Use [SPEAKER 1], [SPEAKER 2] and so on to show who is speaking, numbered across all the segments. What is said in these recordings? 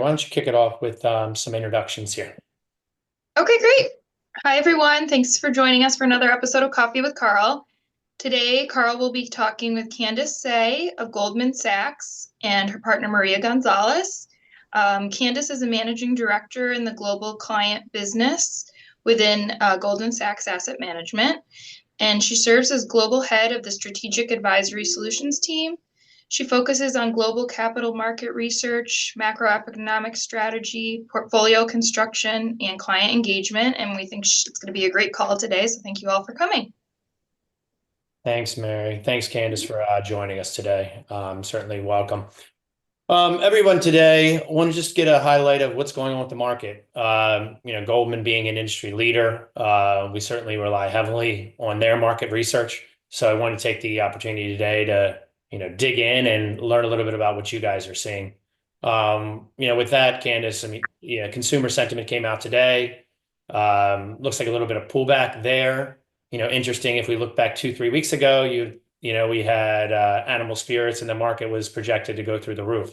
[SPEAKER 1] why don't you kick it off with some introductions here?
[SPEAKER 2] Okay, great. Hi, everyone. Thanks for joining us for another episode of Coffee with Carl. Today, Carl will be talking with Candice Say of Goldman Sachs and her partner Maria Gonzalez. Candice is a managing director in the global client business within Goldman Sachs Asset Management, and she serves as global head of the Strategic Advisory Solutions team. She focuses on global capital market research, macroeconomic strategy, portfolio construction, and client engagement. And we think it's going to be a great call today. So thank you all for coming.
[SPEAKER 1] Thanks, Mary. Thanks, Candice, for joining us today. Certainly welcome. Everyone today, I want to just get a highlight of what's going on with the market. Goldman being an industry leader, we certainly rely heavily on their market research. So I want to take the opportunity today to, dig in and learn a little bit about what you guys are seeing. With that, Candice, consumer sentiment came out today. Looks like a little bit of pullback there. Interesting. If we look back 2-3 weeks ago, we had animal spirits and the market was projected to go through the roof.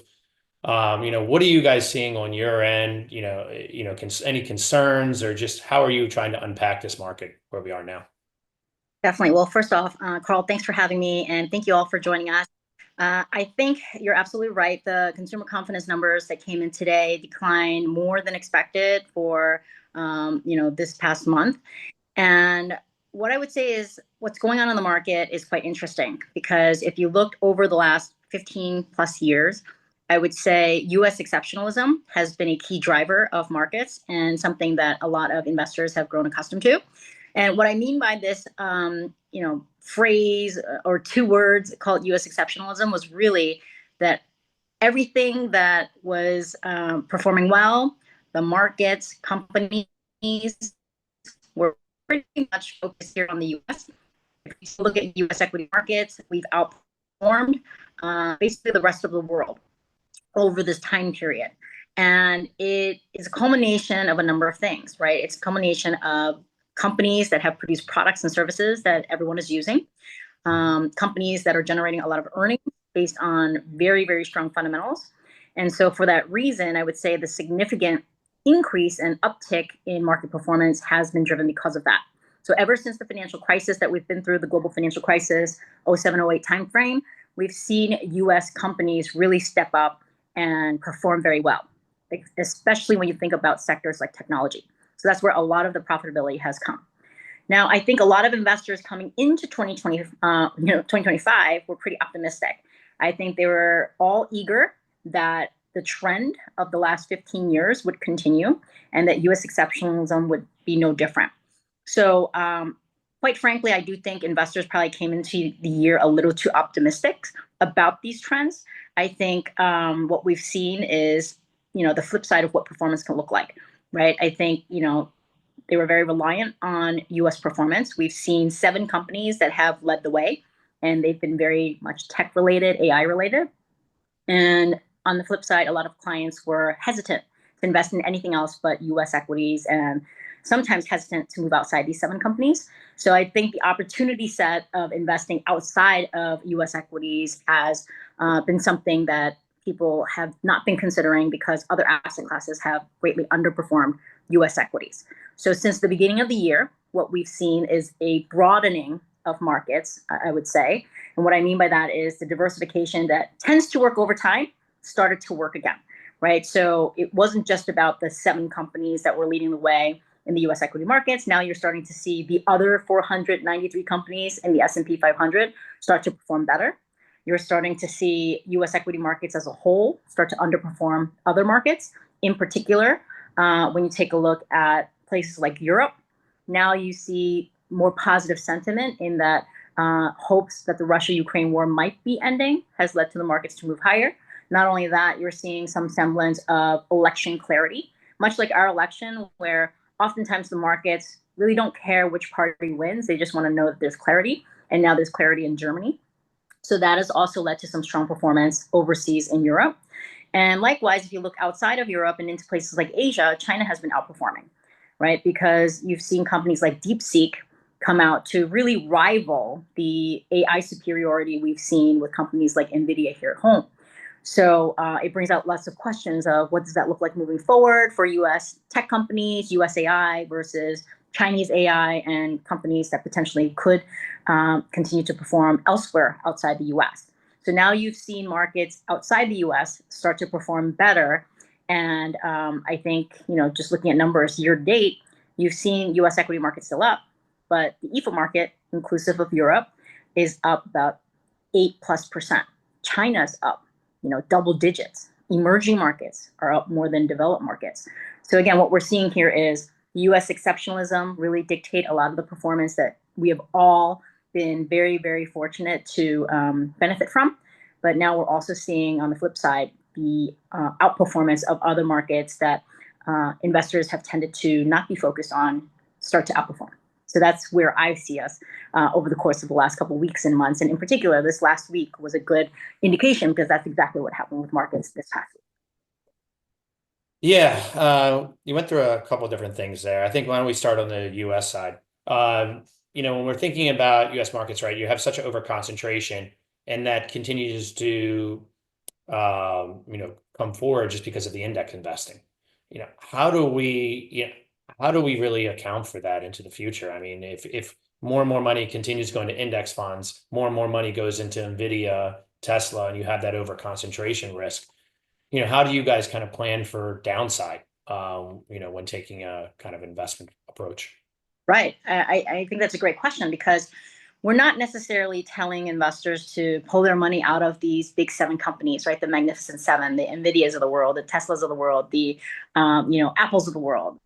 [SPEAKER 1] What are you guys seeing on your end? Any concerns, or just how are you trying to unpack this market where we are now?
[SPEAKER 3] Definitely. Well, first off, Carl, thanks for having me, and thank you all for joining us. I think you're absolutely right. The consumer confidence numbers that came in today declined more than expected for this past month. And what I would say is what's going on in the market is quite interesting, because if you looked over the last 15 plus years, I would say US exceptionalism has been a key driver of markets and something that a lot of investors have grown accustomed to. And what I mean by this, phrase or two words called US exceptionalism was really that everything that was performing well, the markets, companies were pretty much focused here on the US. If you look at US equity markets, we've outperformed basically the rest of the world over this time period. And it is a culmination of a number of things, right? It's a culmination of companies that have produced products and services that everyone is using, companies that are generating a lot of earnings based on very, very strong fundamentals. And so for that reason, I would say the significant increase and uptick in market performance has been driven because of that. So ever since the financial crisis that we've been through, the global financial crisis, 07-08 timeframe, we've seen US companies really step up and perform very well, especially when you think about sectors like technology. So that's where a lot of the profitability has come. Now, I think a lot of investors coming into 2025 were pretty optimistic. I think they were all eager that the trend of the last 15 years would continue and that US exceptionalism would be no different. So quite frankly, I do think investors probably came into the year a little too optimistic about these trends. I think what we've seen is, the flip side of what performance can look like, right? I think, they were very reliant on US performance. We've seen 7 companies that have led the way, and they've been very much tech related, AI related. And on the flip side, a lot of clients were hesitant to invest in anything else but US equities, and sometimes hesitant to move outside these 7 companies. So I think the opportunity set of investing outside of US equities has been something that people have not been considering because other asset classes have greatly underperformed US equities. So since the beginning of the year, what we've seen is a broadening of markets, I would say. And what I mean by that is the diversification that tends to work over time started to work again, right? So it wasn't just about the 7 companies that were leading the way in the US equity markets. Now you're starting to see the other 493 companies in the S&P 500 start to perform better. You're starting to see US equity markets as a whole start to underperform other markets. In particular, when you take a look at places like Europe, now you see more positive sentiment in that hopes that the Russia-Ukraine war might be ending has led to the markets to move higher. Not only that, you're seeing some semblance of election clarity, much like our election, where oftentimes the markets really don't care which party wins. They just want to know that there's clarity. And now there's clarity in Germany. So that has also led to some strong performance overseas in Europe. And likewise, if you look outside of Europe and into places like Asia, China has been outperforming, right? Because you've seen companies like DeepSeek come out to really rival the AI superiority we've seen with companies like NVIDIA here at home. So it brings out lots of questions of what does that look like moving forward for US tech companies, US AI versus Chinese AI, and companies that potentially could continue to perform elsewhere outside the US. So now you've seen markets outside the US start to perform better. And I think, just looking at numbers year to date, you've seen US equity markets still up, but the EFA market, inclusive of Europe, is up about 8+%. China's up, double digits. Emerging markets are up more than developed markets. So again, what we're seeing here is US exceptionalism really dictate a lot of the performance that we have all been very, very fortunate to benefit from. But now we're also seeing on the flip side the outperformance of other markets that investors have tended to not be focused on start to outperform. So that's where I see us over the course of the last couple of weeks and months. And in particular, this last week was a good indication because that's exactly what happened with markets this past week.
[SPEAKER 1] Yeah, you went through a couple of different things there. I think why don't we start on the US side? When we're thinking about US markets, right, you have such an overconcentration, and that continues to come forward just because of the index investing. How do we really account for that into the future? I mean, if more and more money continues going to index funds, more and more money goes into Nvidia, Tesla, and you have that overconcentration risk, how do you guys kind of plan for downside, when taking a kind of investment approach?
[SPEAKER 3] Right. I think that's a great question because we're not necessarily telling investors to pull their money out of these big seven companies, right? The Magnificent Seven, the Nvidias of the world, the Teslas of the world, the Apples of the world.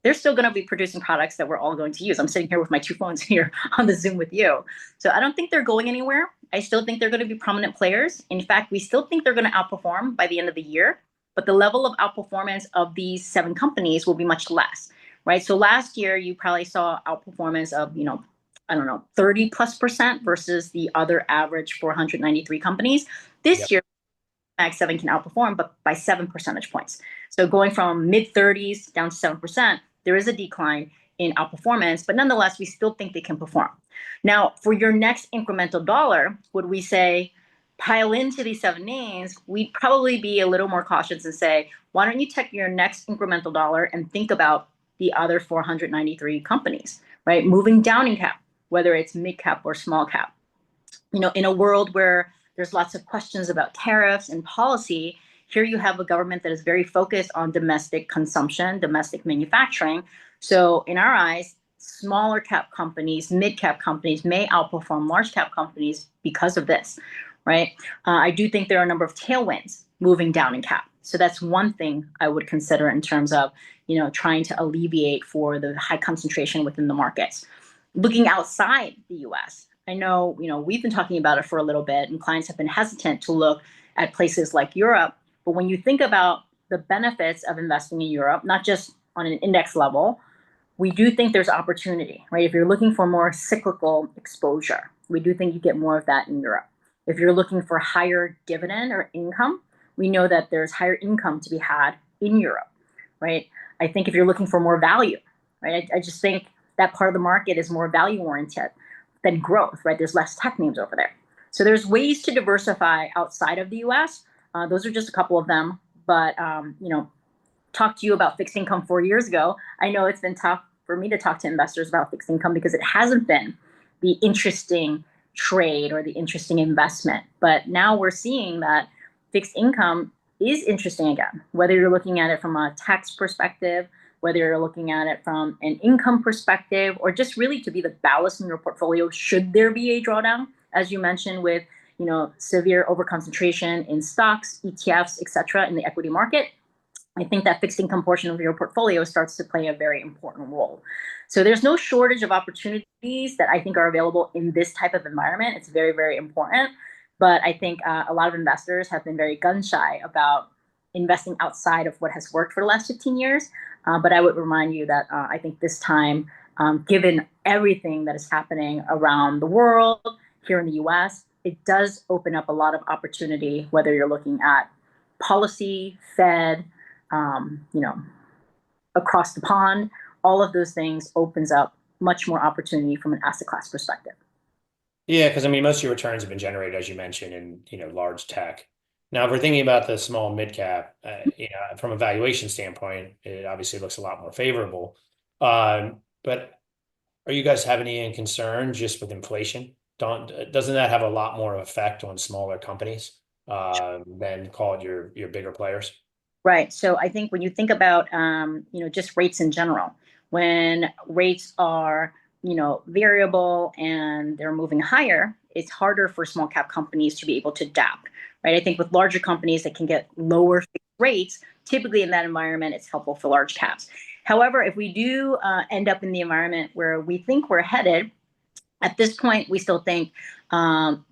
[SPEAKER 3] They're still going to be producing products that we're all going to use. I'm sitting here with my two phones here on the Zoom with you. So I don't think they're going anywhere. I still think they're going to be prominent players. In fact, we still think they're going to outperform by the end of the year, but the level of outperformance of these seven companies will be much less, right? So last year, you probably saw outperformance of, 30+% versus the other average 493 companies. This year, Mag 7 can outperform, but by 7 percentage points. So going from mid 30s down to 7%, there is a decline in outperformance, but nonetheless, we still think they can perform. Now, for your next incremental dollar, would we say pile into these seven names? We'd probably be a little more cautious and say, why don't you take your next incremental dollar and think about the other 493 companies, right? Moving down in cap, whether it's mid cap or small cap. In a world where there's lots of questions about tariffs and policy, here you have a government that is very focused on domestic consumption, domestic manufacturing. So in our eyes, smaller cap companies, mid cap companies may outperform large cap companies because of this, right? I do think there are a number of tailwinds moving down in cap. So that's one thing I would consider in terms of, trying to alleviate for the high concentration within the markets. Looking outside the US, I know, we've been talking about it for a little bit, and clients have been hesitant to look at places like Europe. But when you think about the benefits of investing in Europe, not just on an index level, we do think there's opportunity, right? If you're looking for more cyclical exposure, we do think you get more of that in Europe. If you're looking for higher dividend or income, we know that there's higher income to be had in Europe, right? I think if you're looking for more value, right? I just think that part of the market is more value oriented than growth, right? There's less tech names over there. So there's ways to diversify outside of the US. Those are just a couple of them. But, talked to you about fixed income 4 years ago. I know it's been tough for me to talk to investors about fixed income because it hasn't been the interesting trade or the interesting investment. But now we're seeing that fixed income is interesting again, whether you're looking at it from a tax perspective, whether you're looking at it from an income perspective, or just really to be the ballast in your portfolio should there be a drawdown, as you mentioned, with severe overconcentration in stocks, ETFs, et cetera, in the equity market. I think that fixed income portion of your portfolio starts to play a very important role. So there's no shortage of opportunities that I think are available in this type of environment. It's very, very important. But I think a lot of investors have been very gun shy about investing outside of what has worked for the last 15 years. But I would remind you that I think this time, given everything that is happening around the world, here in the US, it does open up a lot of opportunity, whether you're looking at policy, Fed, across the pond, all of those things opens up much more opportunity from an asset class perspective.
[SPEAKER 1] Yeah, because I mean, most of your returns have been generated, as you mentioned, in large tech. Now, if we're thinking about the small mid cap, from a valuation standpoint, it obviously looks a lot more favorable. But are you guys having any concern just with inflation? Doesn't that have a lot more effect on smaller companies than call it your bigger players?
[SPEAKER 3] Right. So I think when you think about, just rates in general, when rates are, variable and they're moving higher, it's harder for small cap companies to be able to adapt. Right. I think with larger companies that can get lower fixed rates, typically in that environment, it's helpful for large caps. However, if we do end up in the environment where we think we're headed, at this point, we still think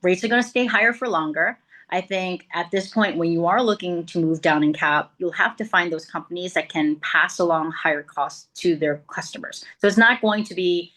[SPEAKER 3] rates are going to stay higher for longer. I think at this point, when you are looking to move down in cap, you'll have to find those companies that can pass along higher costs to their customers. So it's not going to be,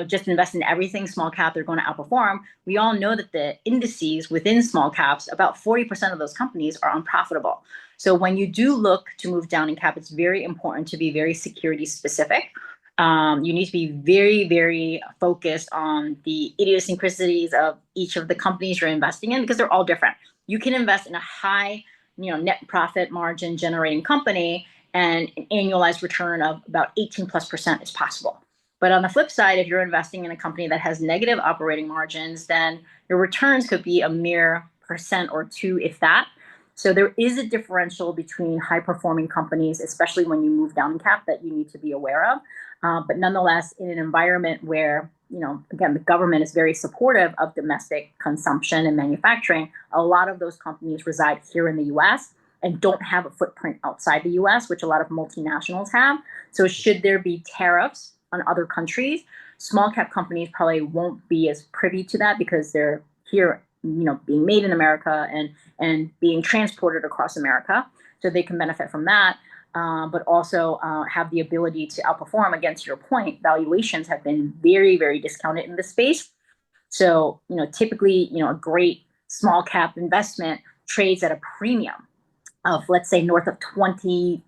[SPEAKER 3] just invest in everything small cap, they're going to outperform. We all know that the indices within small caps, about 40% of those companies are unprofitable. So when you do look to move down in cap, it's very important to be very security specific. You need to be very, very focused on the idiosyncrasies of each of the companies you're investing in because they're all different. You can invest in a high, net profit margin generating company and an annualized return of about 18+% is possible. But on the flip side, if you're investing in a company that has negative operating margins, then your returns could be a mere percent or two, if that. So there is a differential between high performing companies, especially when you move down in cap, that you need to be aware of. But nonetheless, in an environment where, again, the government is very supportive of domestic consumption and manufacturing, a lot of those companies reside here in the US and don't have a footprint outside the US, which a lot of multinationals have. So should there be tariffs on other countries, small cap companies probably won't be as privy to that because they're here, being made in America and being transported across America. So they can benefit from that. But also have the ability to outperform. Against your point, valuations have been very, very discounted in this space. So, typically, a great small cap investment trades at a premium of, let's say, north of 25%.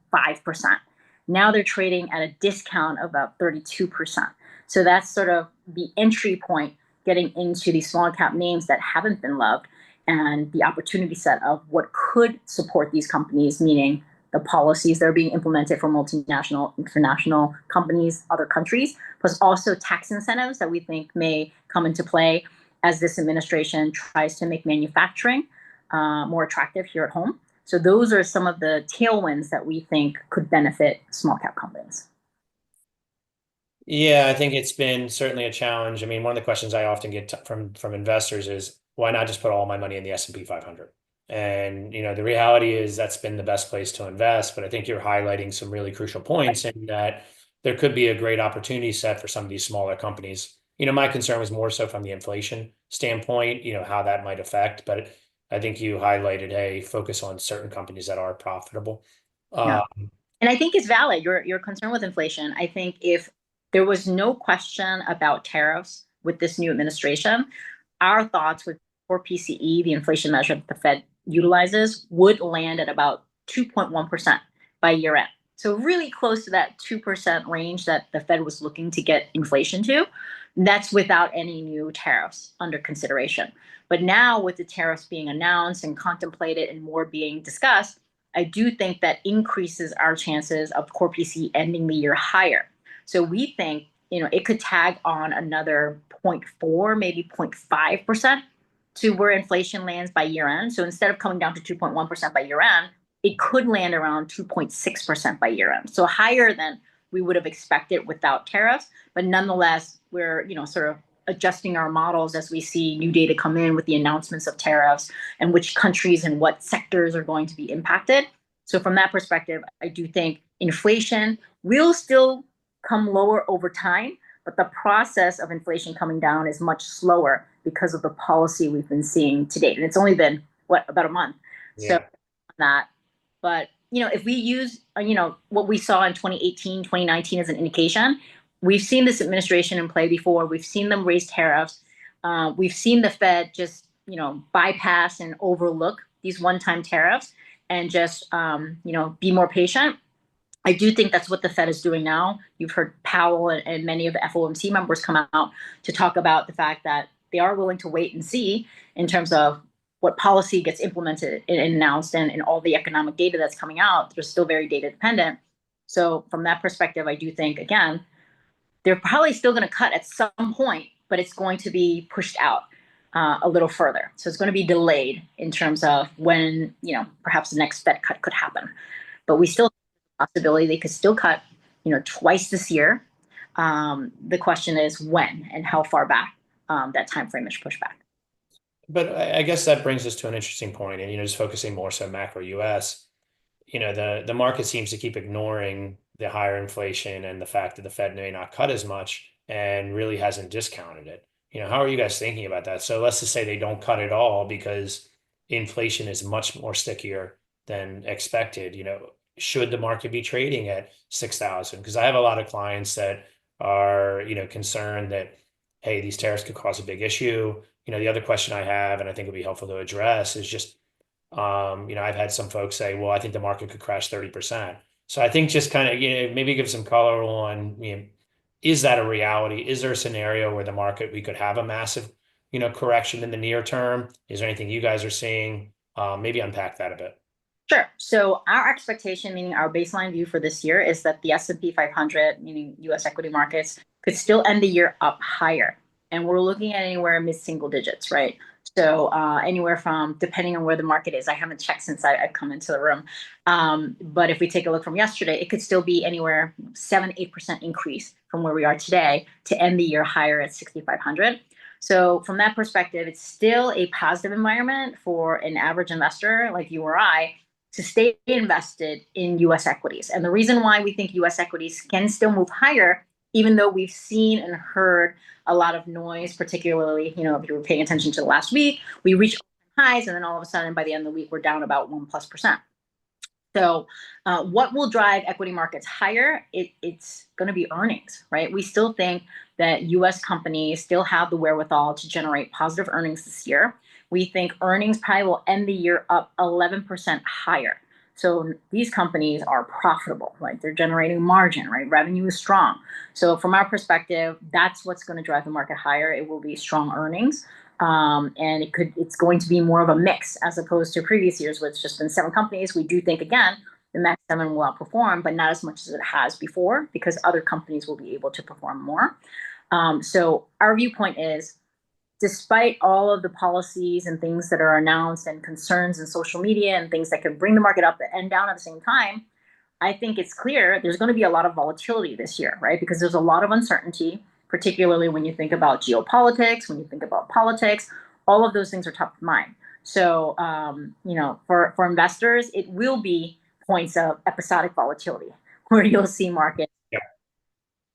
[SPEAKER 3] Now they're trading at a discount of about 32%. So that's sort of the entry point getting into these small cap names that haven't been loved and the opportunity set of what could support these companies, meaning the policies that are being implemented for multinational, international companies, other countries, plus also tax incentives that we think may come into play as this administration tries to make manufacturing more attractive here at home. So those are some of the tailwinds that we think could benefit small cap companies.
[SPEAKER 1] Yeah, I think it's been certainly a challenge. I mean, one of the questions I often get from investors is why not just put all my money in the S&P 500? And the reality is that's been the best place to invest. But I think you're highlighting some really crucial points in that there could be a great opportunity set for some of these smaller companies. My concern was more so from the inflation standpoint, how that might affect. But I think you highlighted, hey, focus on certain companies that are profitable.
[SPEAKER 3] Yeah. And I think it's valid. Your concern with inflation. I think if there was no question about tariffs with this new administration, our thoughts with core PCE, the inflation measure that the Fed utilizes, would land at about 2.1% by year end. So really close to that 2% range that the Fed was looking to get inflation to. That's without any new tariffs under consideration. But now with the tariffs being announced and contemplated and more being discussed, I do think that increases our chances of core PCE ending the year higher. So we think, it could tag on another 0.4, maybe 0.5% to where inflation lands by year end. So instead of coming down to 2.1% by year end, it could land around 2.6% by year end. So higher than we would have expected without tariffs. But nonetheless, we're, sort of adjusting our models as we see new data come in with the announcements of tariffs and which countries and what sectors are going to be impacted. So from that perspective, I do think inflation will still come lower over time, but the process of inflation coming down is much slower because of the policy we've been seeing to date. And it's only been, about a month.
[SPEAKER 1] Yeah.
[SPEAKER 3] So that, but, if we use, what we saw in 2018, 2019 as an indication, we've seen this administration in play before. We've seen them raise tariffs. We've seen the Fed just, bypass and overlook these one-time tariffs and just, be more patient. I do think that's what the Fed is doing now. You've heard Powell and many of the FOMC members come out to talk about the fact that they are willing to wait and see in terms of what policy gets implemented and announced and all the economic data that's coming out, they're still very data dependent. So from that perspective, I do think, again, they're probably still going to cut at some point, but it's going to be pushed out a little further. So it's going to be delayed in terms of when, perhaps the next Fed cut could happen. But we still have the possibility they could still cut, twice this year. The question is when and how far back that time frame is pushed back.
[SPEAKER 1] But I guess that brings us to an interesting point, and just focusing more so macro US. The market seems to keep ignoring the higher inflation and the fact that the Fed may not cut as much and really hasn't discounted it. How are you guys thinking about that? So let's just say they don't cut it all because inflation is much more stickier than expected. Should the market be trading at 6,000? Because I have a lot of clients that are, concerned that, hey, these tariffs could cause a big issue. The other question I have, and I think would be helpful to address, is just I've had some folks say, well, I think the market could crash 30%. So I think just kind of, maybe give some color on, is that a reality? Is there a scenario where the market, we could have a massive, correction in the near term? Is there anything you guys are seeing? Maybe unpack that a bit.
[SPEAKER 3] Sure. So our expectation, meaning our baseline view for this year, is that the S&P 500, meaning U.S. equity markets, could still end the year up higher. And we're looking at anywhere mid-single digits, right? So anywhere from, depending on where the market is, I haven't checked since I've come into the room. But if we take a look from yesterday, it could still be anywhere 7-8% increase from where we are today to end the year higher at 6,500. So from that perspective, it's still a positive environment for an average investor like you or I to stay invested in U.S. equities. And the reason why we think U.S. equities can still move higher, even though we've seen and heard a lot of noise, particularly, if you were paying attention to the last week, we reached highs, and then all of a sudden, by the end of the week, we're down about 1+%. So what will drive equity markets higher? It's going to be earnings, right? We still think that U.S. companies still have the wherewithal to generate positive earnings this year. We think earnings probably will end the year up 11% higher. So these companies are profitable, right? They're generating margin, right? Revenue is strong. So from our perspective, that's what's going to drive the market higher. It will be strong earnings. And it's going to be more of a mix as opposed to previous years where it's just been 7 companies. We do think, again, the Max 7 will outperform, but not as much as it has before because other companies will be able to perform more. So our viewpoint is, despite all of the policies and things that are announced and concerns in social media and things that can bring the market up and down at the same time, I think it's clear there's going to be a lot of volatility this year, right? Because there's a lot of uncertainty, particularly when you think about geopolitics, when you think about politics, all of those things are top of mind. So, for investors, it will be points of episodic volatility where you'll see markets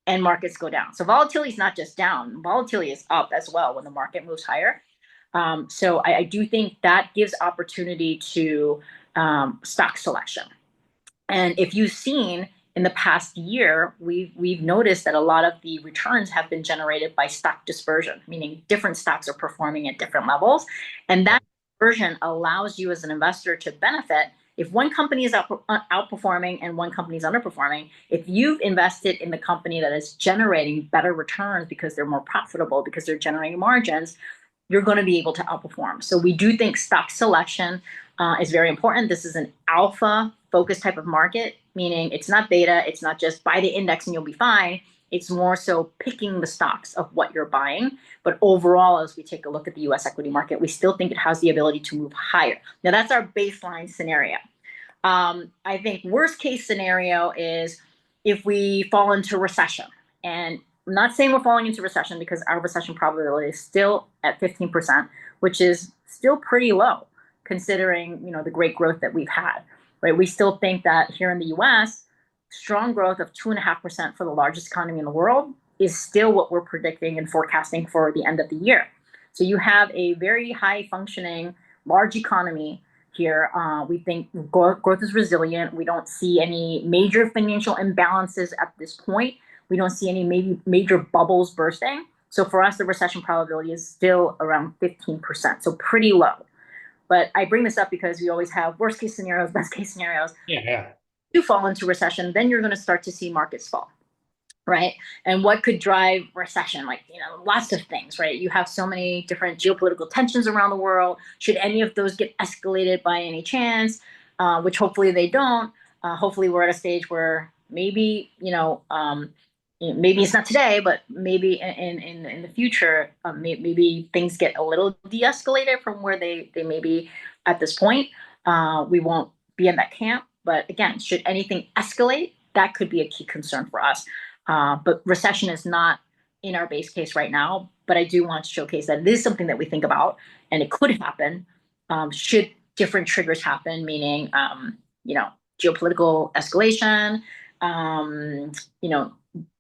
[SPEAKER 3] and markets go down. So volatility is not just down, volatility is up as well when the market moves higher. So I do think that gives opportunity to stock selection. And if you've seen in the past year, we've noticed that a lot of the returns have been generated by stock dispersion, meaning different stocks are performing at different levels. And that dispersion allows you as an investor to benefit. If one company is outperforming and one company is underperforming, if you've invested in the company that is generating better returns because they're more profitable, because they're generating margins, you're going to be able to outperform. So we do think stock selection is very important. This is an alpha focused type of market, meaning it's not beta. It's not just buy the index and you'll be fine. It's more so picking the stocks of what you're buying. But overall, as we take a look at the U.S. equity market, we still think it has the ability to move higher. Now, that's our baseline scenario. I think worst case scenario is if we fall into recession. And I'm not saying we're falling into recession because our recession probability is still at 15%, which is still pretty low considering, the great growth that we've had, right? We still think that here in the U.S., strong growth of 2.5% for the largest economy in the world is still what we're predicting and forecasting for the end of the year. So you have a very high functioning, large economy here. We think growth is resilient. We don't see any major financial imbalances at this point. We don't see any major bubbles bursting. So for us, the recession probability is still around 15%, so pretty low. But I bring this up because we always have worst case scenarios, best case scenarios.
[SPEAKER 1] Yeah.
[SPEAKER 3] You fall into recession, then you're going to start to see markets fall. right? And what could drive recession? Like, lots of things, right? You have so many different geopolitical tensions around the world. Should any of those get escalated by any chance, which hopefully they don't, hopefully we're at a stage where maybe, maybe it's not today, but maybe in the future, maybe things get a little de-escalated from where they may be at this point. We won't be in that camp. But again, should anything escalate, that could be a key concern for us. But recession is not in our base case right now. But I do want to showcase that it is something that we think about, and it could happen should different triggers happen, meaning, geopolitical escalation, um, you know,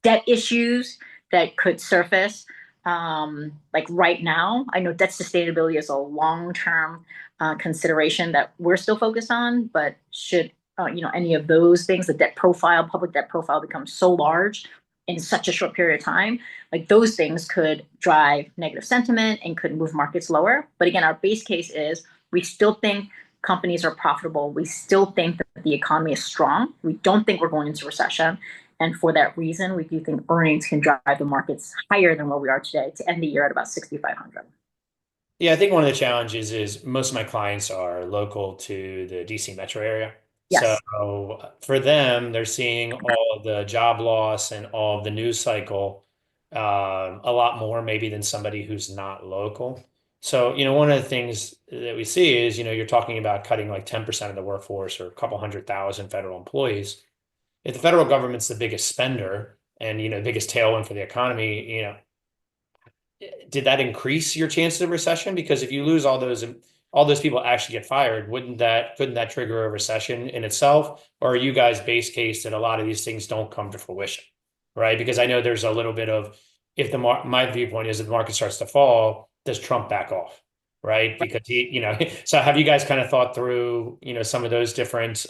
[SPEAKER 3] debt issues that could surface. Like right now, I know debt sustainability is a long-term consideration that we're still focused on, but should any of those things, the debt profile, public debt profile becomes so large in such a short period of time, like those things could drive negative sentiment and could move markets lower. But again, our base case is we still think companies are profitable. We still think that the economy is strong. We don't think we're going into recession. And for that reason, we do think earnings can drive the markets higher than where we are today to end the year at about 6,500.
[SPEAKER 1] Yeah, I think one of the challenges is most of my clients are local to the DC metro area. So
[SPEAKER 3] Yes.
[SPEAKER 1] for them, they're seeing all of the job loss and all of the news cycle a lot more maybe than somebody who's not local. So, one of the things that we see is, you're talking about cutting like 10% of the workforce or a couple 100,000 federal employees. If the federal government's the biggest spender and, biggest tailwind for the economy, did that increase your chances of recession? Because if you lose all those people actually get fired, couldn't that trigger a recession in itself? Or are you guys base case that a lot of these things don't come to fruition, right? Because I know there's a little bit of if my viewpoint is if the market starts to fall, does Trump back off, right? Because so have you guys kind of thought through, some of those different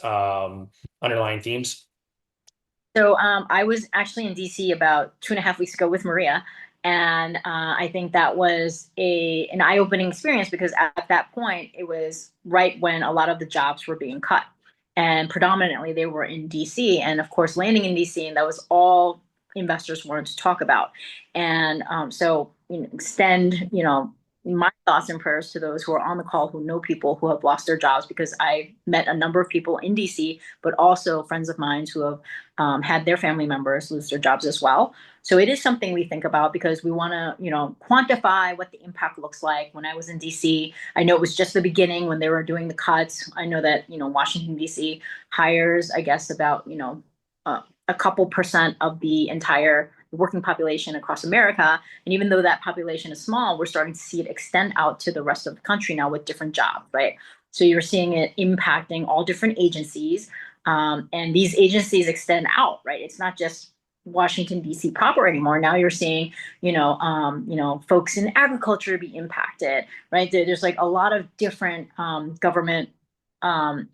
[SPEAKER 1] underlying themes?
[SPEAKER 3] So I was actually in DC about 2.5 weeks ago with Maria, and I think that was an eye-opening experience because at that point it was right when a lot of the jobs were being cut, and predominantly they were in DC, and of course landing in DC, and that was all investors wanted to talk about, and so extend my thoughts and prayers to those who are on the call who know people who have lost their jobs because I met a number of people in DC, but also friends of mine who have had their family members lose their jobs as well. So it is something we think about because we want to, quantify what the impact looks like. When I was in DC, I know it was just the beginning when they were doing the cuts. I know that, Washington, DC hires, I guess, about, a couple percent of the entire working population across America. And even though that population is small, we're starting to see it extend out to the rest of the country now with different jobs, right? So you're seeing it impacting all different agencies. And these agencies extend out, right? It's not just Washington D.C. proper anymore. Now you're seeing, folks in agriculture be impacted, right? There's like a lot of different government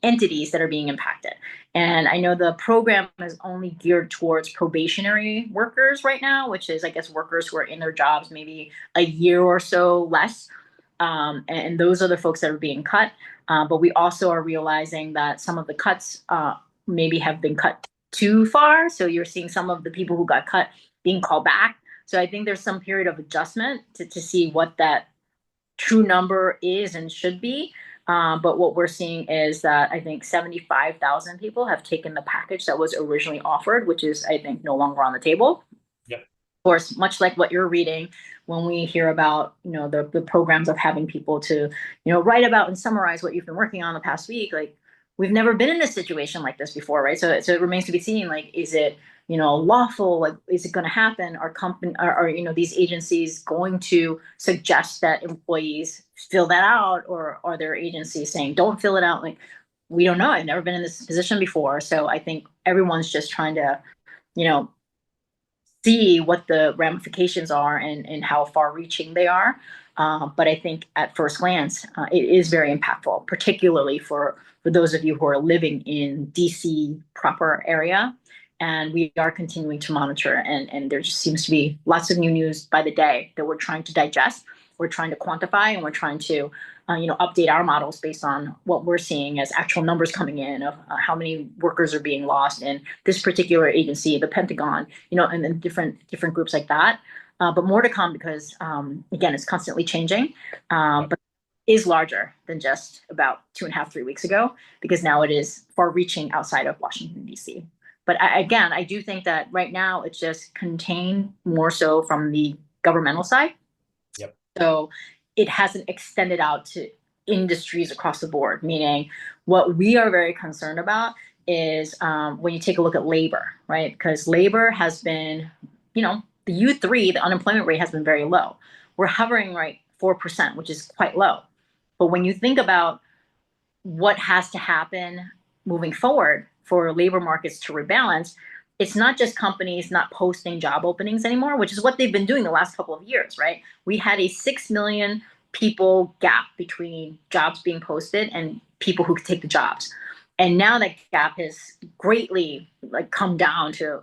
[SPEAKER 3] entities that are being impacted. And I know the program is only geared towards probationary workers right now, which is, I guess, workers who are in their jobs maybe a year or so less. And those are the folks that are being cut. But we also are realizing that some of the cuts maybe have been cut too far. So you're seeing some of the people who got cut being called back. So I think there's some period of adjustment to see what that true number is and should be. But what we're seeing is that I think 75,000 people have taken the package that was originally offered, which is, I think, no longer on the table.
[SPEAKER 1] Yep.
[SPEAKER 3] Of course, much like what you're reading, when we hear about, the programs of having people to, write about and summarize what you've been working on the past week, like we've never been in a situation like this before, right? So it remains to be seen, like, is it, lawful? Like, is it going to happen? Are these agencies going to suggest that employees fill that out, or are there agencies saying don't fill it out? Like, we don't know. I've never been in this position before, so I think everyone's just trying to, see what the ramifications are and how far-reaching they are. But I think at first glance, it is very impactful, particularly for those of you who are living in DC proper area. And we are continuing to monitor, and there just seems to be lots of new news by the day that we're trying to digest. we're trying to quantify, and we're trying to update our models based on what we're seeing as actual numbers coming in of how many workers are being lost in this particular agency, the Pentagon, and then different groups like that. But more to come because again, it's constantly changing. But is larger than just about 2.5, 3 weeks ago, because now it is far reaching outside of Washington, D.C. But again, I do think that right now it's just contained more so from the governmental side.
[SPEAKER 1] Yep.
[SPEAKER 3] So it hasn't extended out to industries across the board, meaning what we are very concerned about is when you take a look at labor, right? Because labor has been, the U3, the unemployment rate has been very low. We're hovering right 4%, which is quite low. But when you think about what has to happen moving forward for labor markets to rebalance, it's not just companies not posting job openings anymore, which is what they've been doing the last couple of years, right? We had a 6 million people gap between jobs being posted and people who could take the jobs. And now that gap has greatly come down to,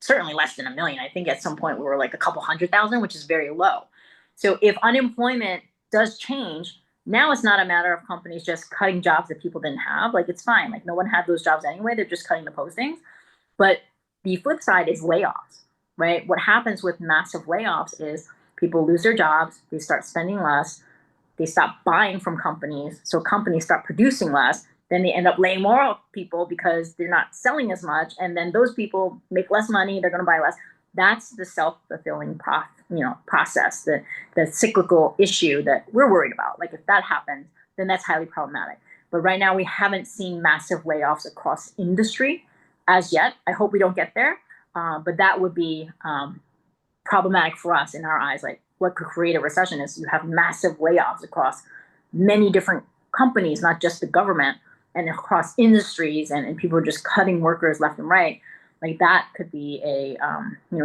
[SPEAKER 3] certainly less than 1 million. I think at some point we were like a couple 100,000, which is very low. So if unemployment does change, now it's not a matter of companies just cutting jobs that people didn't have. It's fine. No one had those jobs anyway. They're just cutting the postings. But the flip side is layoffs, right? What happens with massive layoffs is people lose their jobs. They start spending less. They stop buying from companies. So companies start producing less. Then they end up laying more people because they're not selling as much. And then those people make less money. They're going to buy less. That's the self-fulfilling process, the cyclical issue that we're worried about. If that happens, then that's highly problematic. But right now we haven't seen massive layoffs across industry as yet. I hope we don't get there. But that would be problematic for us in our eyes. What could create a recession is you have massive layoffs across many different companies, not just the government, and across industries, and people are just cutting workers left and right. That could be a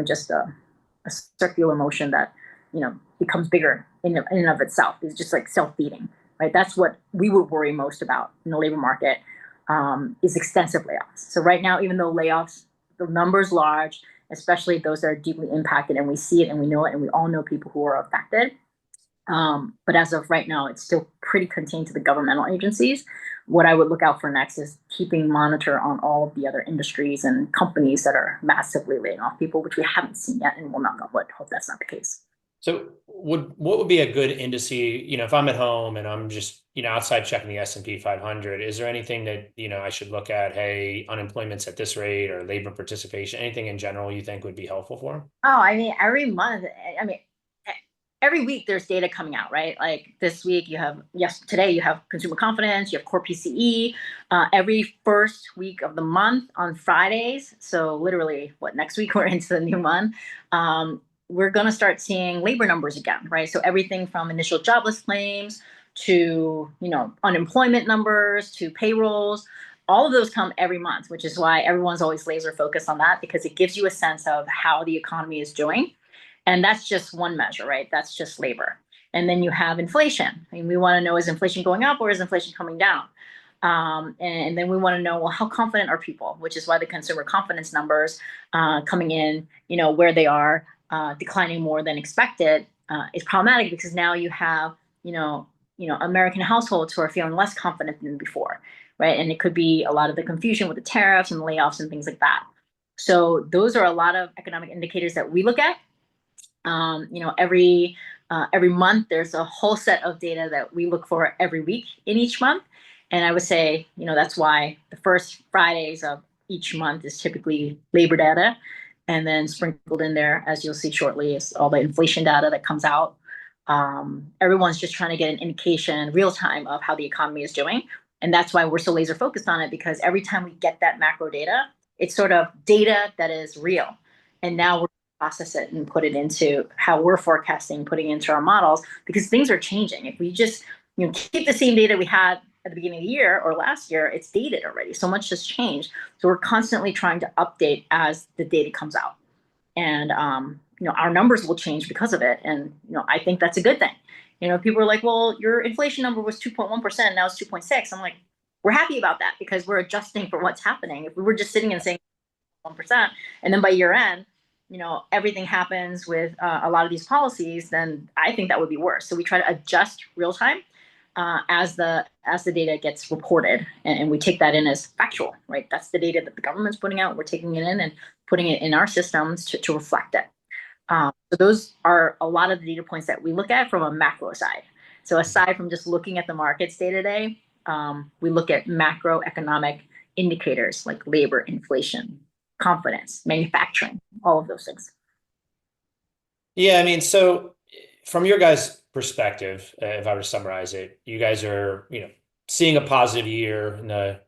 [SPEAKER 3] just a circular motion that becomes bigger in and of itself. It's just self-feeding, right? That's what we would worry most about in the labor market, is extensive layoffs. So right now, even though layoffs, the number's large, especially those that are deeply impacted, and we see it and we know it, and we all know people who are affected. But as of right now, it's still pretty contained to the governmental agencies. What I would look out for next is keeping monitor on all of the other industries and companies that are massively laying off people, which we haven't seen yet, and we'll not know what. Hope that's not the case.
[SPEAKER 1] So what would be a good indice, if I'm at home and I'm just, outside checking the S&P 500, is there anything that, I should look at? Hey, unemployment's at this rate, or labor participation, anything in general you think would be helpful for them?
[SPEAKER 3] Oh, every month, every week there's data coming out, right? This week today you have consumer confidence, you have core PCE, every first week of the month on Fridays. So literally next week we're into the new month. We're going to start seeing labor numbers again, right? So everything from initial jobless claims to, unemployment numbers to payrolls, all of those come every month, which is why everyone's always laser focused on that, because it gives you a sense of how the economy is doing. And that's just one measure, right? That's just labor. And then you have inflation. We want to know, is inflation going up or is inflation coming down? And then we want to know, well, how confident are people? Which is why the consumer confidence numbers coming in, where they are declining more than expected is problematic, because now you have, American households who are feeling less confident than before, right? And it could be a lot of the confusion with the tariffs and layoffs and things like that. So those are a lot of economic indicators that we look at. Every month there's a whole set of data that we look for every week in each month. And I would say, that's why the first Fridays of each month is typically labor data. And then sprinkled in there, as you'll see shortly, is all the inflation data that comes out. Everyone's just trying to get an indication real time of how the economy is doing. And that's why we're so laser focused on it, because every time we get that macro data, it's sort of data that is real. And now we're process it and put it into how we're forecasting, putting it into our models, because things are changing. If we just keep the same data we had at the beginning of the year or last year, it's dated already. So much has changed. So we're constantly trying to update as the data comes out. And our numbers will change because of it. And I think that's a good thing. People are like, well, your inflation number was 2.1%, now it's 2.6. I'm like, we're happy about that, because we're adjusting for what's happening. If we were just sitting and saying 1%, and then by year end, everything happens with a lot of these policies, then I think that would be worse. So we try to adjust real time as the data gets reported, and we take that in as factual, right? That's the data that the government's putting out. We're taking it in and putting it in our systems to reflect it. So those are a lot of the data points that we look at from a macro side. So aside from just looking at the markets day to day, we look at macroeconomic indicators like labor, inflation, confidence, manufacturing, all of those things.
[SPEAKER 1] Yeah, I mean, so from your guys' perspective, if I were to summarize it, you guys are, seeing a positive year in the,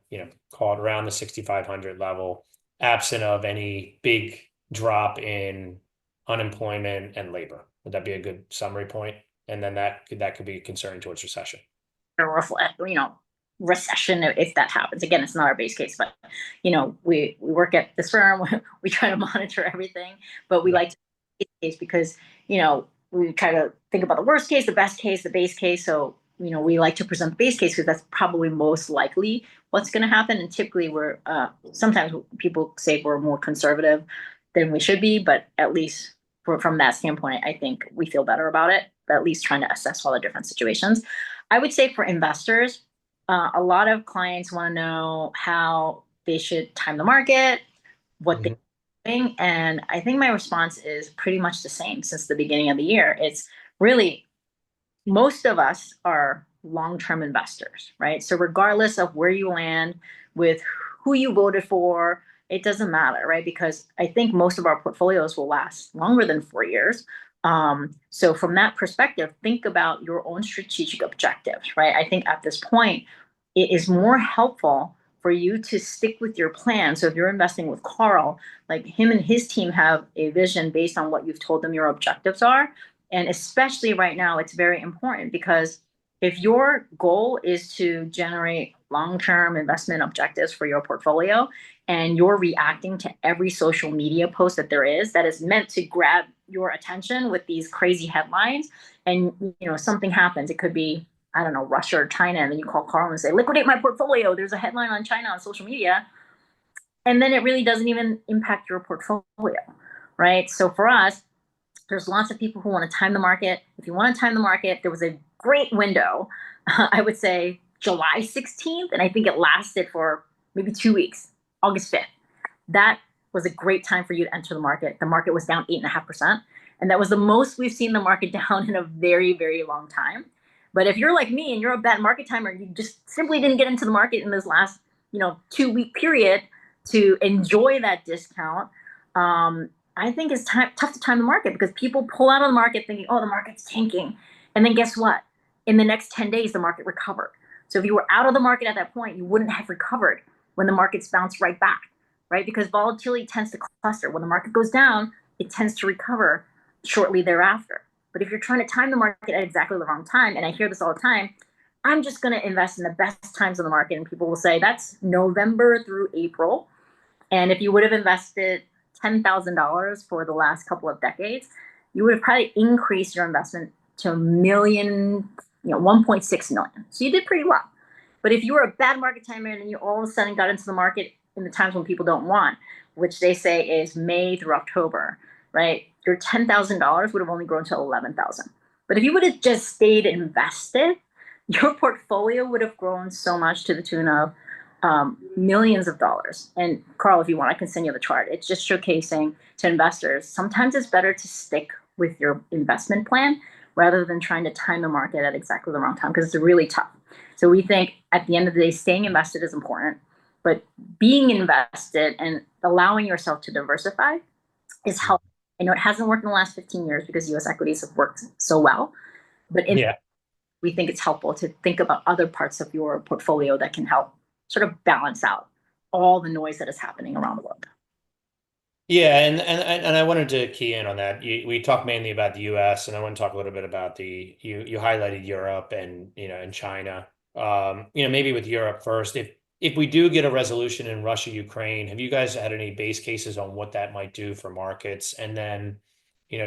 [SPEAKER 1] call it around the 6,500 level, absent of any big drop in unemployment and labor. Would that be a good summary point? And then that could be concerning towards recession.
[SPEAKER 3] Reflect, recession if that happens. Again, it's not our base case, but we work at this firm. We try to monitor everything, but we like to base case because we try to think about the worst case, the best case, the base case. So we like to present the base case because that's probably most likely what's going to happen. And typically, we're sometimes people say we're more conservative than we should be, but at least from that standpoint, I think we feel better about it. But at least trying to assess all the different situations. I would say for investors, a lot of clients want to know how they should time the market, what they're doing. And I think my response is pretty much the same since the beginning of the year. It's really, most of us are long-term investors, right? So regardless of where you land with who you voted for, it doesn't matter, right? Because I think most of our portfolios will last longer than 4 years. So from that perspective, think about your own strategic objectives, right? I think at this point, it is more helpful for you to stick with your plan. So if you're investing with Carl, like him and his team have a vision based on what you've told them your objectives are. And especially right now, it's very important because if your goal is to generate long-term investment objectives for your portfolio and you're reacting to every social media post that is meant to grab your attention with these crazy headlines, and something happens, it could be, I don't know, Russia or China, and then you call Carl and say, liquidate my portfolio, there's a headline on China on social media, and then it really doesn't even impact your portfolio, right? So for us, there's lots of people who want to time the market. If you want to time the market, there was a great window, I would say July 16th, and I think it lasted for maybe 2 weeks, August 5th. That was a great time for you to enter the market. The market was down 8.5%, and that was the most we've seen the market down in a very, very long time. But if you're like me and you're a bad market timer, you just simply didn't get into the market in this last 2-week period to enjoy that discount, I think it's tough to time the market because people pull out of the market thinking, oh, the market's tanking. And then guess what? In the next 10 days, the market recovered. So if you were out of the market at that point, you wouldn't have recovered when the markets bounce right back, right? Because volatility tends to cluster. When the market goes down, it tends to recover shortly thereafter. But if you're trying to time the market at exactly the wrong time, and I hear this all the time, I'm just going to invest in the best times of the market. And people will say that's November through April. And if you would have invested $10,000 for the last couple of decades, you would have probably increased your investment to a million, 1.6 million. So you did pretty well. But if you were a bad market timer and you all of a sudden got into the market in the times when people don't want, which they say is May through October, right? Your $10,000 would have only grown to 11,000. But if you would have just stayed invested, your portfolio would have grown so much to the tune of millions of dollars. And Carl, if you want, I can send you the chart. It's just showcasing to investors, sometimes it's better to stick with your investment plan rather than trying to time the market at exactly the wrong time, because it's really tough. So we think at the end of the day, staying invested is important, but being invested and allowing yourself to diversify is helpful. I know it hasn't worked in the last 15 years because US equities have worked so well, but we think it's helpful to think about other parts of your portfolio that can help sort of balance out all the noise that is happening around the world.
[SPEAKER 1] Yeah, and I wanted to key in on that. We talked mainly about the U.S., and I want to talk a little bit about you highlighted Europe and and China. Maybe with Europe first. If we do get a resolution in Russia, Ukraine, have you guys had any base cases on what that might do for markets? And then,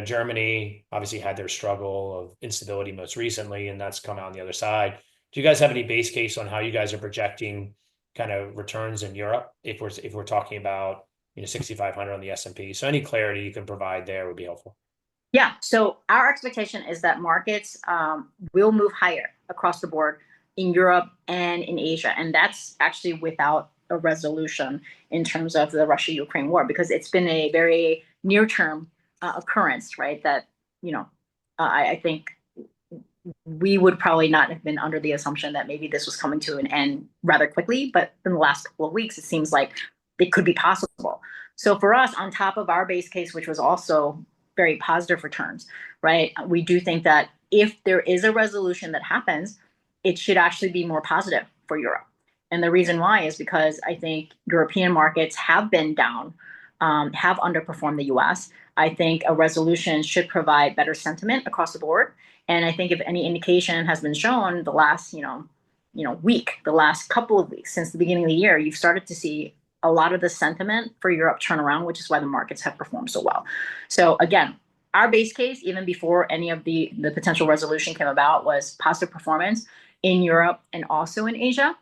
[SPEAKER 1] Germany obviously had their struggle of instability most recently, and that's come out on the other side. Do you guys have any base case on how you guys are projecting kind of returns in Europe if we're talking about 6,500 on the S&P. So any clarity you can provide there would be helpful.
[SPEAKER 3] Yeah. So our expectation is that markets will move higher across the board in Europe and in Asia. And that's actually without a resolution in terms of the Russia-Ukraine war, because it's been a very near-term occurrence, right? That, I think we would probably not have been under the assumption that maybe this was coming to an end rather quickly. But in the last couple of weeks, it seems like it could be possible. So for us, on top of our base case, which was also very positive returns, right? We do think that if there is a resolution that happens, it should actually be more positive for Europe. And the reason why is because I think European markets have been down, have underperformed the US. I think a resolution should provide better sentiment across the board. And I think if any indication has been shown the last, week, the last couple of weeks since the beginning of the year, you've started to see a lot of the sentiment for Europe turn around, which is why the markets have performed so well. So again, our base case, even before any of the potential resolution came about, was positive performance in Europe and also in Asia.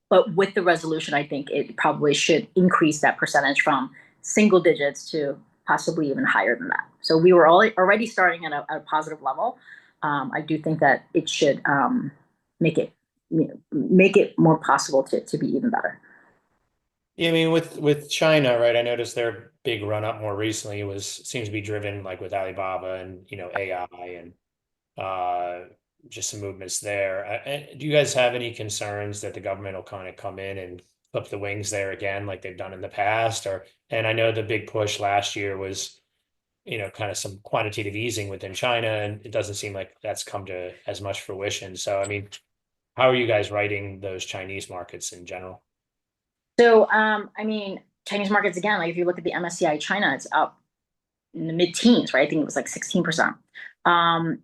[SPEAKER 3] But with the resolution, I think it probably should increase that percentage from single digits to possibly even higher than that. So we were already starting at a positive level. I do think that it should make it more possible to be even better.
[SPEAKER 1] Yeah, I mean, with China, right? I noticed their big run up more recently seems to be driven like with Alibaba and AI and just some movements there. Do you guys have any concerns that the government will kind of come in and clip the wings there again, like they've done in the past? And I know the big push last year was, kind of some quantitative easing within China, and it doesn't seem like that's come to as much fruition. So, I mean, how are you guys writing those Chinese markets in general?
[SPEAKER 3] So, Chinese markets, again, like if you look at the MSCI China, it's up in the mid-teens, right? I think it was like 16%.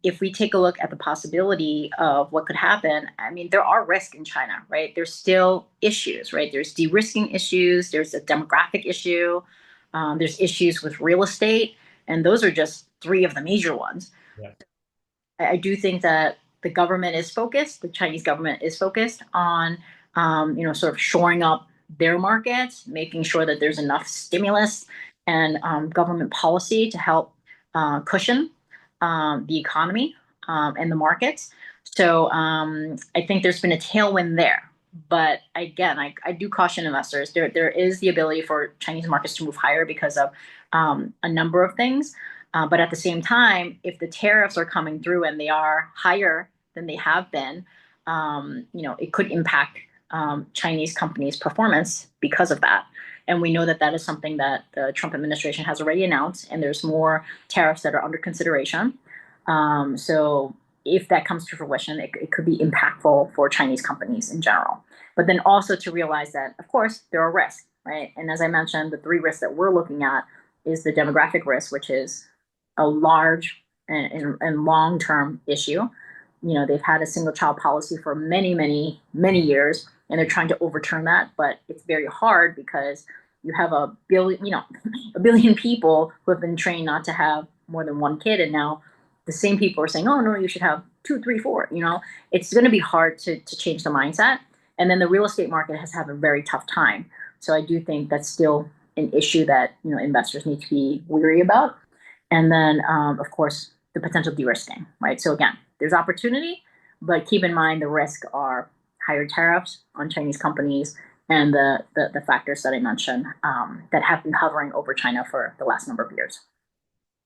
[SPEAKER 3] If we take a look at the possibility of what could happen, there are risks in China, right? There's still issues, right? There's de-risking issues, there's a demographic issue, there's issues with real estate, and those are just three of the major ones.
[SPEAKER 1] Yeah.
[SPEAKER 3] I do think that the Chinese government is focused on, sort of shoring up their markets, making sure that there's enough stimulus and government policy to help cushion the economy and the markets. So I think there's been a tailwind there. But again, I do caution investors. There is the ability for Chinese markets to move higher because of a number of things. But at the same time, if the tariffs are coming through and they are higher than they have been, it could impact Chinese companies' performance because of that. And we know that that is something that the Trump administration has already announced, and there's more tariffs that are under consideration. So if that comes to fruition, it could be impactful for Chinese companies in general. But then also to realize that, of course, there are risks, right? And as I mentioned, the three risks that we're looking at is the demographic risk, which is a large and long-term issue. They've had a single child policy for many, many, many years, and they're trying to overturn that, but it's very hard because you have a billion people who have been trained not to have more than one kid, and now the same people are saying, "Oh no, you should have 2, 3, 4." It's going to be hard to change the mindset, and then the real estate market has had a very tough time. So I do think that's still an issue that investors need to be wary about, and then of course the potential de-risking, right? So again, there's opportunity, but keep in mind the risk are higher tariffs on Chinese companies and the factors that I mentioned that have been hovering over China for the last number of years.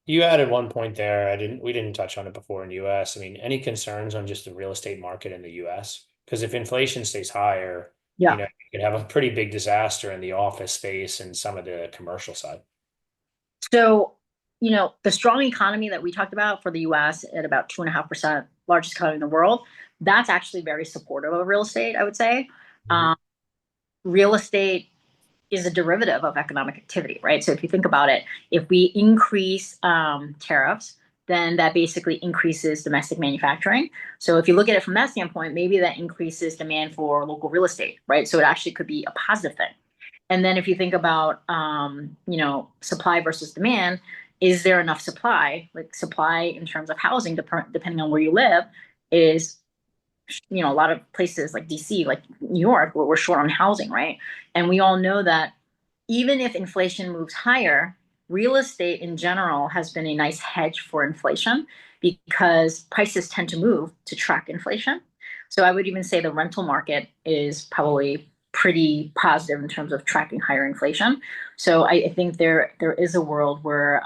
[SPEAKER 1] You added one point there. We didn't touch on it before in the US. I mean, any concerns on just the real estate market in the US? Because if inflation stays higher,
[SPEAKER 3] Yeah.
[SPEAKER 1] you could have a pretty big disaster in the office space and some of the commercial side.
[SPEAKER 3] So, the strong economy that we talked about for the US at about 2.5%, largest economy in the world, that's actually very supportive of real estate, I would say. Real estate is a derivative of economic activity, right? So if you think about it, if we increase tariffs, then that basically increases domestic manufacturing. So if you look at it from that standpoint, maybe that increases demand for local real estate, right? So it actually could be a positive thing. And then if you think about, supply versus demand, is there enough supply? Like supply in terms of housing, depending on where you live, is a lot of places like DC, like New York, where we're short on housing, right? And we all know that even if inflation moves higher, real estate in general has been a nice hedge for inflation because prices tend to move to track inflation. So I would even say the rental market is probably pretty positive in terms of tracking higher inflation. So I think there is a world where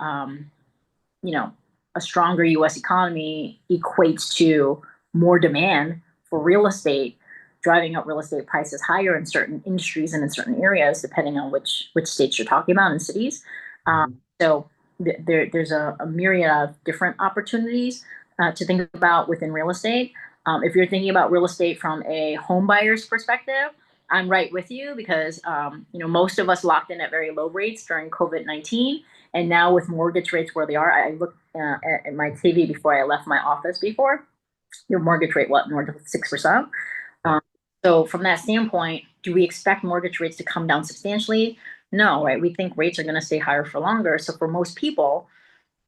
[SPEAKER 3] you know, a stronger US economy equates to more demand for real estate, driving up real estate prices higher in certain industries and in certain areas, depending on which states you're talking about and cities. So there's a myriad of different opportunities to think about within real estate. If you're thinking about real estate from a home buyer's perspective, I'm right with you because most of us locked in at very low rates during COVID-19, and now with mortgage rates where they are, I looked at my TV before I left my office before. Your mortgage rate, what, north of 6%? So from that standpoint, do we expect mortgage rates to come down substantially? No, right? We think rates are going to stay higher for longer. So for most people,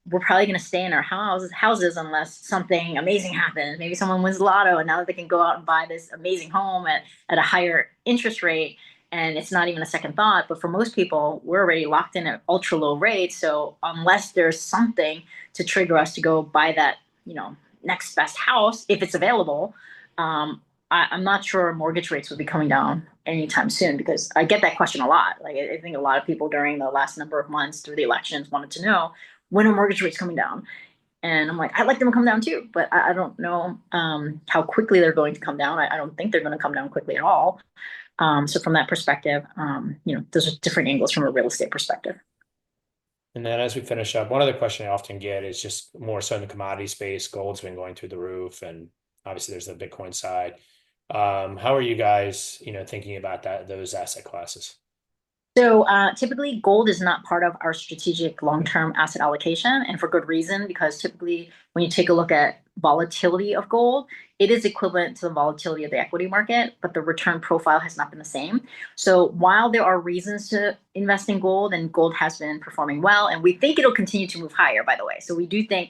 [SPEAKER 3] we're probably going to stay in our houses unless something amazing happens. Maybe someone wins the lotto and now that they can go out and buy this amazing home at a higher interest rate, and it's not even a second thought. But for most people, we're already locked in at ultra low rates. So unless there's something to trigger us to go buy that, next best house, if it's available, I'm not sure mortgage rates will be coming down anytime soon, because I get that question a lot. Like I think a lot of people during the last number of months through the elections wanted to know, when are mortgage rates coming down? And I'm like, I'd like them to come down too, but I don't know how quickly they're going to come down. I don't think they're going to come down quickly at all. So from that perspective, those are different angles from a real estate perspective.
[SPEAKER 1] And then as we finish up, one other question I often get is just more so in the commodity space. Gold's been going through the roof, and obviously there's the Bitcoin side. How are you guys, thinking about those asset classes?
[SPEAKER 3] So typically, gold is not part of our strategic long-term asset allocation, and for good reason, because typically when you take a look at volatility of gold, it is equivalent to the volatility of the equity market, but the return profile has not been the same. So while there are reasons to invest in gold, and gold has been performing well, and we think it'll continue to move higher, by the way. So we do think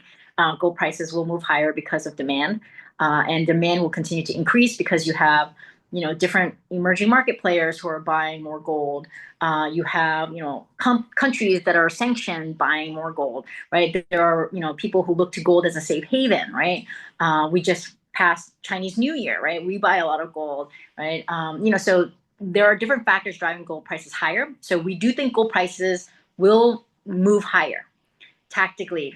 [SPEAKER 3] gold prices will move higher because of demand, and demand will continue to increase because you have different emerging market players who are buying more gold. You have, countries that are sanctioned buying more gold, right? There are, people who look to gold as a safe haven, right? We just passed Chinese New Year, right? We buy a lot of gold, right? So there are different factors driving gold prices higher. So we do think gold prices will move higher tactically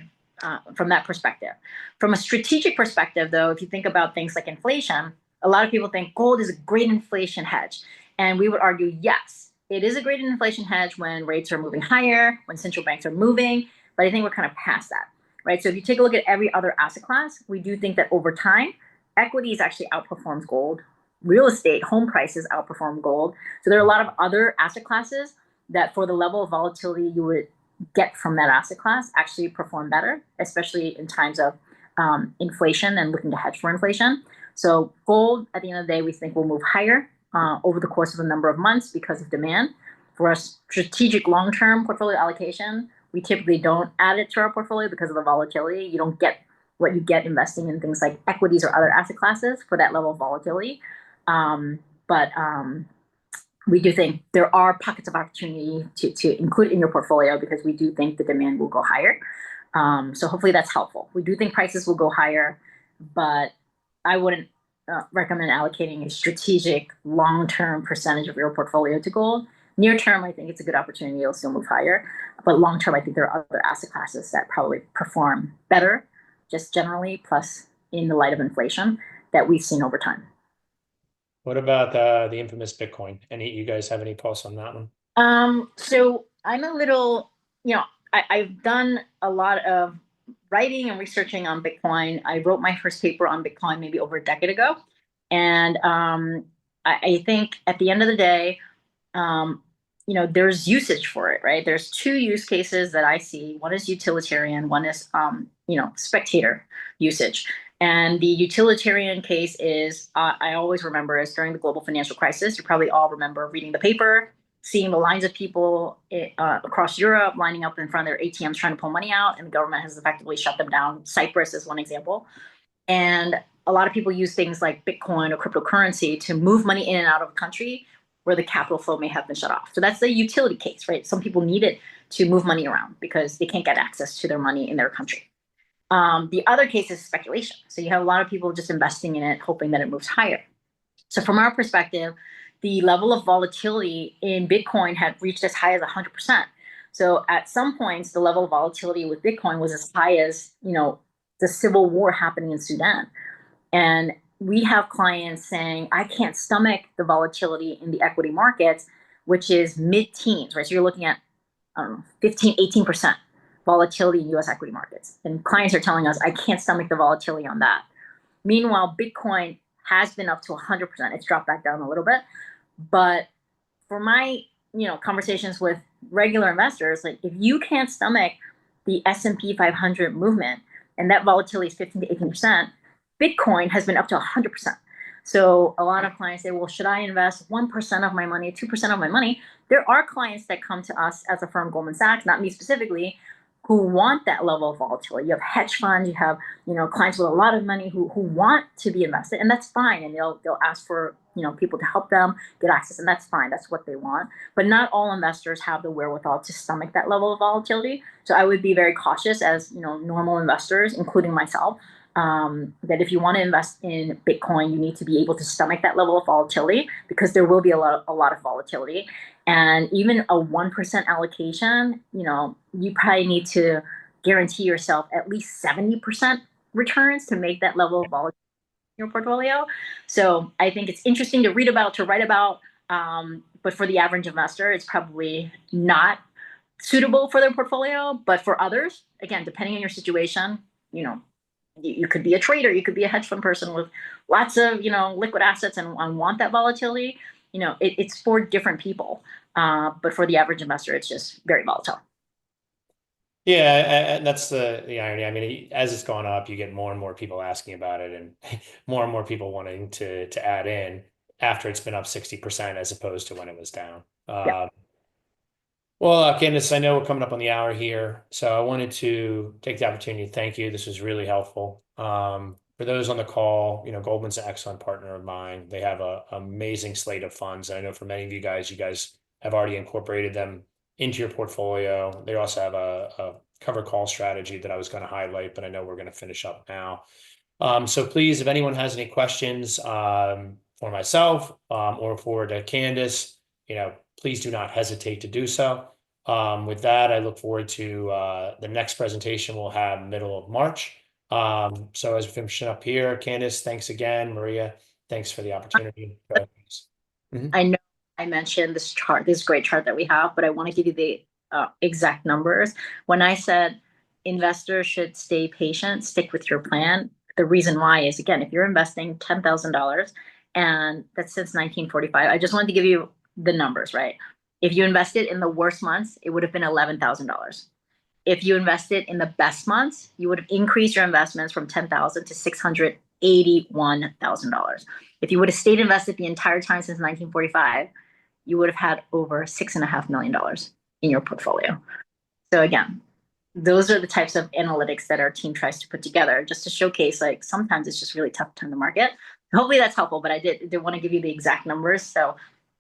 [SPEAKER 3] from that perspective. From a strategic perspective, though, if you think about things like inflation, a lot of people think gold is a great inflation hedge. And we would argue, yes, it is a great inflation hedge when rates are moving higher, when central banks are moving, but I think we're kind of past that, right? So if you take a look at every other asset class, we do think that over time, equities actually outperforms gold. Real estate, home prices outperform gold. So there are a lot of other asset classes that for the level of volatility you would get from that asset class actually perform better, especially in times of inflation and looking to hedge for inflation. So gold, at the end of the day, we think will move higher over the course of a number of months because of demand. For a strategic long-term portfolio allocation, we typically don't add it to our portfolio because of the volatility. You don't get what you get investing in things like equities or other asset classes for that level of volatility. But we do think there are pockets of opportunity to include in your portfolio because we do think the demand will go higher. So hopefully that's helpful. We do think prices will go higher, but I wouldn't recommend allocating a strategic long-term percentage of your portfolio to gold. Near term, I think it's a good opportunity. It'll still move higher. But long term, I think there are other asset classes that probably perform better, just generally, plus in the light of inflation that we've seen over time.
[SPEAKER 1] What about the infamous Bitcoin? You guys have any pulse on that one?
[SPEAKER 3] So I'm a little, I've done a lot of writing and researching on Bitcoin. I wrote my first paper on Bitcoin maybe over a decade ago. And I think at the end of the day, there's usage for it, right? There's two use cases that I see. One is utilitarian, one is, spectator usage. And the utilitarian case is, I always remember, is during the global financial crisis. You probably all remember reading the paper, seeing the lines of people across Europe lining up in front of their ATMs trying to pull money out, and the government has effectively shut them down. Cyprus is one example. And a lot of people use things like Bitcoin or cryptocurrency to move money in and out of the country where the capital flow may have been shut off. So that's the utility case, right? Some people need it to move money around because they can't get access to their money in their country. The other case is speculation. So you have a lot of people just investing in it, hoping that it moves higher. So from our perspective, the level of volatility in Bitcoin had reached as high as 100%. So at some points, the level of volatility with Bitcoin was as high as, the civil war happening in Sudan. And we have clients saying, I can't stomach the volatility in the equity markets, which is mid-teens, right? So you're looking at 15, 18% volatility in US equity markets. And clients are telling us, I can't stomach the volatility on that. Meanwhile, Bitcoin has been up to 100%. It's dropped back down a little bit. But for my, conversations with regular investors, like if you can't stomach the S&P 500 movement and that volatility is 15 to 18%, Bitcoin has been up to 100%. So a lot of clients say, well, should I invest 1% of my money, 2% of my money? There are clients that come to us as a firm, Goldman Sachs, not me specifically, who want that level of volatility. You have hedge funds, you have, clients with a lot of money who want to be invested, and that's fine. And they'll ask for, people to help them get access, and that's fine. That's what they want. But not all investors have the wherewithal to stomach that level of volatility. So I would be very cautious as, normal investors, including myself, that if you want to invest in Bitcoin, you need to be able to stomach that level of volatility because there will be a lot of volatility. And even a 1% allocation, you probably need to guarantee yourself at least 70% returns to make that level of volatility in your portfolio. So I think it's interesting to read about, to write about, but for the average investor, it's probably not suitable for their portfolio. But for others, again, depending on your situation, you could be a trader, you could be a hedge fund person with lots of, liquid assets and want that volatility. It's for different people. But for the average investor, it's just very volatile.
[SPEAKER 1] Yeah, and that's the irony. I mean, as it's gone up, you get more and more people asking about it, and more and more people wanting to add in after it's been up 60% as opposed to when it was down.
[SPEAKER 3] Yeah.
[SPEAKER 1] Well, Candice, I know we're coming up on the hour here, so I wanted to take the opportunity to thank you. This was really helpful. For those on the call, Goldman's an excellent partner of mine. They have an amazing slate of funds. I know for many of you guys have already incorporated them into your portfolio. They also have a cover call strategy that I was going to highlight, but I know we're going to finish up now. So please, if anyone has any questions for myself or for Candice, please do not hesitate to do so. With that, I look forward to the next presentation we'll have middle of March. So as we finish up here, Candice, thanks again. Maria, thanks for the opportunity.
[SPEAKER 3] I know I mentioned this chart, this great chart that we have, but I want to give you the exact numbers. When I said investors should stay patient, stick with your plan, the reason why is, again, if you're investing $10,000 and that's since 1945, I just wanted to give you the numbers, right? If you invested in the worst months, it would have been $11,000. If you invested in the best months, you would have increased your investments from $10,000 to $681,000. If you would have stayed invested the entire time since 1945, you would have had over $6.5 million in your portfolio. So again, those are the types of analytics that our team tries to put together just to showcase, like, sometimes it's just really tough to time the market. Hopefully that's helpful, but I did want to give you the exact numbers. So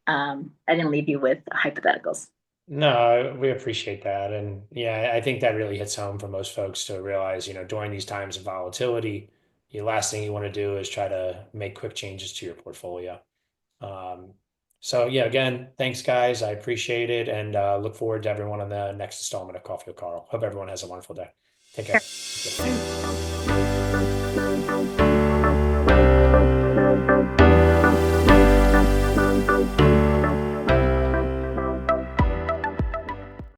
[SPEAKER 3] I didn't leave you with hypotheticals.
[SPEAKER 1] No, we appreciate that. And yeah, I think that really hits home for most folks to realize, during these times of volatility, the last thing you want to do is try to make quick changes to your portfolio. So yeah, again, thanks guys. I appreciate it and look forward to everyone on the next installment of Coffee with Carl. Hope everyone has a wonderful day. Take care.